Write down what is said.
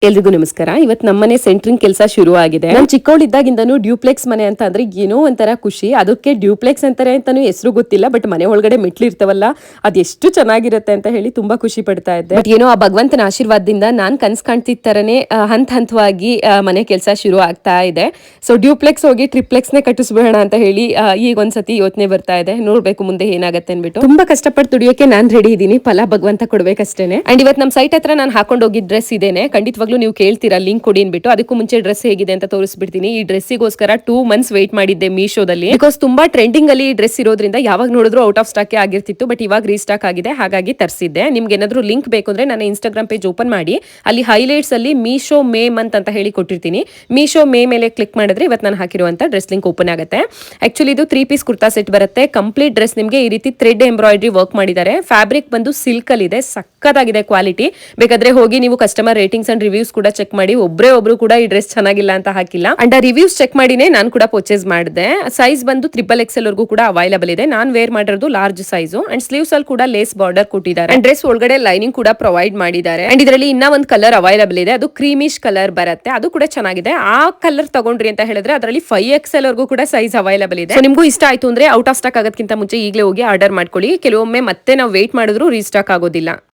ಎಲ್ರಿಗೂ ನಮಸ್ಕಾರ. ಇವತ್ತು ನಮ್ಮನೆ ಸೆಂಟ್ರಿಂಗ್ ಕೆಲಸ ಶುರು ಆಗಿದೆ. ನಾನು ಚಿಕ್ಕವಳಿದ್ದಾಗಿಂದನೂ ಡ್ಯೂಪ್ಲೆಕ್ಸ್ ಮನೆ ಅಂತ ಅಂದ್ರೆ ಏನೋ ಒಂಥರ ಖುಷಿ. ಅದಕ್ಕೆ ಡ್ಯೂಪ್ಲೆಕ್ಸ್ ಅಂತಾರೆ ಅಂತಾನು ಹೆಸರು ಗೊತ್ತಿಲ್ಲ, ಬಟ್ ಮನೆ ಒಳಗಡೆ ಮೆಟ್ಲು ಇರ್ತಾವಲ್ಲ ಅದೆಷ್ಟು ಚೆನ್ನಾಗಿರುತ್ತೆ ಅಂತ ಹೇಳಿ ತುಂಬಾ ಖುಷಿ ಪಡ್ತಾ ಇದ್ದೆ. ಬಟ್ ಏನೋ ಆ ಭಗವಂತನ ಆಶೀರ್ವಾದದಿಂದ ನಾನ್ ಕನ್ಸ್ ಕಾಣ್ತಿದ್ದ ತರನೇ ಹಂತ ಹಂತವಾಗಿ ಮನೆ ಕೆಲಸ ಶುರು ಆಗ್ತಾ ಇದೆ. ಸೊ ಡ್ಯೂಪ್ಲೆಕ್ಸ್ ಹೋಗಿ ಟ್ರಿಪ್ಲೆಕ್ಸ್ ನೇ ಕಟ್ಟಿಸ್ಬೇಡ ಅಂತ ಹೇಳಿ ಈಗ ಒಂದ್ಸತಿ ಯೋಚನೆ ಬರ್ತಾ ಇದೆ. ನೋಡ್ಬೇಕು ಮುಂದೆ ಏನಾಗತ್ತೆ ಅನ್ಬಿಟ್ಟು. ತುಂಬಾ ಕಷ್ಟಪಟ್ಟು ದುಡಿಯೋಕೆ ನಾನ್ ರೆಡಿ ಇದೀನಿ, ಫಲ ಭಗವಂತ ಕೊಡ್ಬೇಕಷ್ಟೇನೆ. ಅಂಡ್ ಇವತ್ತು ನಮ್ಮ ಸೈಟ್ ಹತ್ರ ನಾನು ಹಾಕೊಂಡು ಹೋಗಿದ್ ಡ್ರೆಸ್ ಇದೇನೆ. ಖಂಡಿತವಾಗ್ಲೂ ನೀವು ಕೇಳ್ತೀರಾ ಲಿಂಕ್ ಕೊಡಿ ಅನ್ಬಿಟ್ಟು. ಅದಕ್ಕೂ ಮುಂಚೆ ಡ್ರೆಸ್ ಹೇಗಿದೆ ಅಂತ ತೋರಿಸ್ಬಿಡ್ತೀನಿ. ಈ ಡ್ರೆಸ್ಸಿಗೋಸ್ಕರ 2 months ವೇಟ್ ಮಾಡಿದ್ದೆ ಮೀಶೋದಲ್ಲಿ. ಬಿಕಾಸ್ ತುಂಬಾ ಟ್ರೆಂಡಿಂಗ್ ಅಲ್ಲಿ ಈ ಡ್ರೆಸ್ ಇರೋದ್ರಿಂದ ಯಾವಾಗ ನೋಡಿದ್ರು ಔಟ್ ಆಫ್ ಸ್ಟಾಕ್ ಆಗಿರ್ತಿತ್ತು. ಬಟ್ ಇವಾಗ ರೀಸ್ಟಾಕ್ ಆಗಿದೆ, ಹಾಗಾಗಿ ತರಿಸಿದ್ದೆ. ನಿಮ್ಗೆ ಏನಾದ್ರು ಲಿಂಕ್ ಬೇಕು ಅಂದ್ರೆ ನನ್ನ ಇನ್ಸ್ಟಾಗ್ರಾಮ್ ಪೇಜ್ ಓಪನ್ ಮಾಡಿ, ಅಲ್ಲಿ ಹೈಲೈಟ್ಸ್ ಅಲ್ಲಿ ಮೀಶೋ ಮೇ ಮಂತ್ ಅಂತ ಹೇಳಿ ಕೊಟ್ಟಿರ್ತೀನಿ. ಮೀಶೋ ಮೇ ಮೇಲೆ ಕ್ಲಿಕ್ ಮಾಡಿದ್ರೆ ಇವತ್ತು ನಾನು ಹಾಕಿರುವಂತ ಡ್ರೆಸ್ ಲಿಂಕ್ ಓಪನ್ ಆಗುತ್ತೆ. ಆಕ್ಚುಲಿ ಇದು 3 ಪೀಸ್ ಕುರ್ತಾ ಸೆಟ್ ಬರುತ್ತೆ. ಕಂಪ್ಲೀಟ್ ಡ್ರೆಸ್ ನಿಮಗೆ ಈ ರೀತಿ ಥ್ರೆಡ್ ಎಂಬ್ರಾಯ್ಡ್ರಿ ವರ್ಕ್ ಮಾಡಿದ್ದಾರೆ. ಫ್ಯಾಬ್ರಿಕ್ ಬಂದು ಸಿಲ್ಕ್ ಅಲ್ಲಿ ಇದೆ, ಸಕ್ಕತ್ತಾಗಿದೆ ಕ್ವಾಲಿಟಿ. ಬೇಕಾದ್ರೆ ಹೋಗಿ ನೀವು ಕಸ್ಟಮರ್ ರೇಟಿಂಗ್ಸ್ ಅಂಡ್ ರಿವ್ಯೂಸ್ ಕೂಡ ಚೆಕ್ ಮಾಡಿ. ಒಬ್ರು ಕೂಡ ಈ ಡ್ರೆಸ್ ಚೆನ್ನಾಗಿಲ್ಲ ಅಂತ ಹಾಕಿಲ್ಲ. ಅಂಡ್ ಆ ರಿವ್ಯೂಸ್ ಚೆಕ್ ಮಾಡಿನೇ ನಾನು ಕೂಡ ಪರ್ಚೇಸ್ ಮಾಡಿದೆ. ಸೈಜ್ ಬಂದು XXL ವರೆಗೂ ಕೂಡ ಅವೈಲಬಲ್ ಇದೆ. ನಾನು ವೇರ್ ಮಾಡಿರೋದು ಲಾರ್ಜ್ ಸೈಜ್. ಅಂಡ್ ಸ್ಲೀವ್ಸ್ ಅಲ್ಲಿ ಕೂಡ ಲೇಸ್ ಬಾರ್ಡರ್ ಕೊಟ್ಟಿದ್ದಾರೆ. ಅಂಡ್ ಡ್ರೆಸ್ ಒಳಗಡೆ ಲೈನಿಂಗ್ ಕೂಡ ಪ್ರೊವೈಡ್ ಮಾಡಿದ್ದಾರೆ. ಅಂಡ್ ಇದರಲ್ಲಿ ಇನ್ನ ಒಂದು ಕಲರ್ ಅವೈಲಬಲ್ ಇದೆ, ಅದು ಕ್ರೀಮಿಶ್ ಕಲರ್ ಬರುತ್ತೆ. ಅದು ಕೂಡ ಚೆನ್ನಾಗಿದೆ. ಆ ಕಲರ್ ತಗೊಂಡ್ರಿ ಅಂತ ಹೇಳಿದ್ರೆ ಅದರಲ್ಲಿ 5XL ವರೆಗೂ ಕೂಡ ಸೈಜ್ ಅವೈಲಬಲ್ ಇದೆ. ನಿಮಗೂ ಇಷ್ಟ ಆಯ್ತು ಅಂದ್ರೆ ಔಟ್ ಆಫ್ ಸ್ಟಾಕ್ ಆಗೋದಕ್ಕಿಂತ ಮುಂಚೆ ಈಗಲೇ ಹೋಗಿ ಆರ್ಡರ್ ಮಾಡ್ಕೊಳ್ಳಿ. ಕೆಲವೊಮ್ಮೆ ಮತ್ತೆ ನಾವು ವೇಟ್ ಮಾಡಿದ್ರು ರೀಸ್ಟಾಕ್ ಆಗೋದಿಲ್ಲ.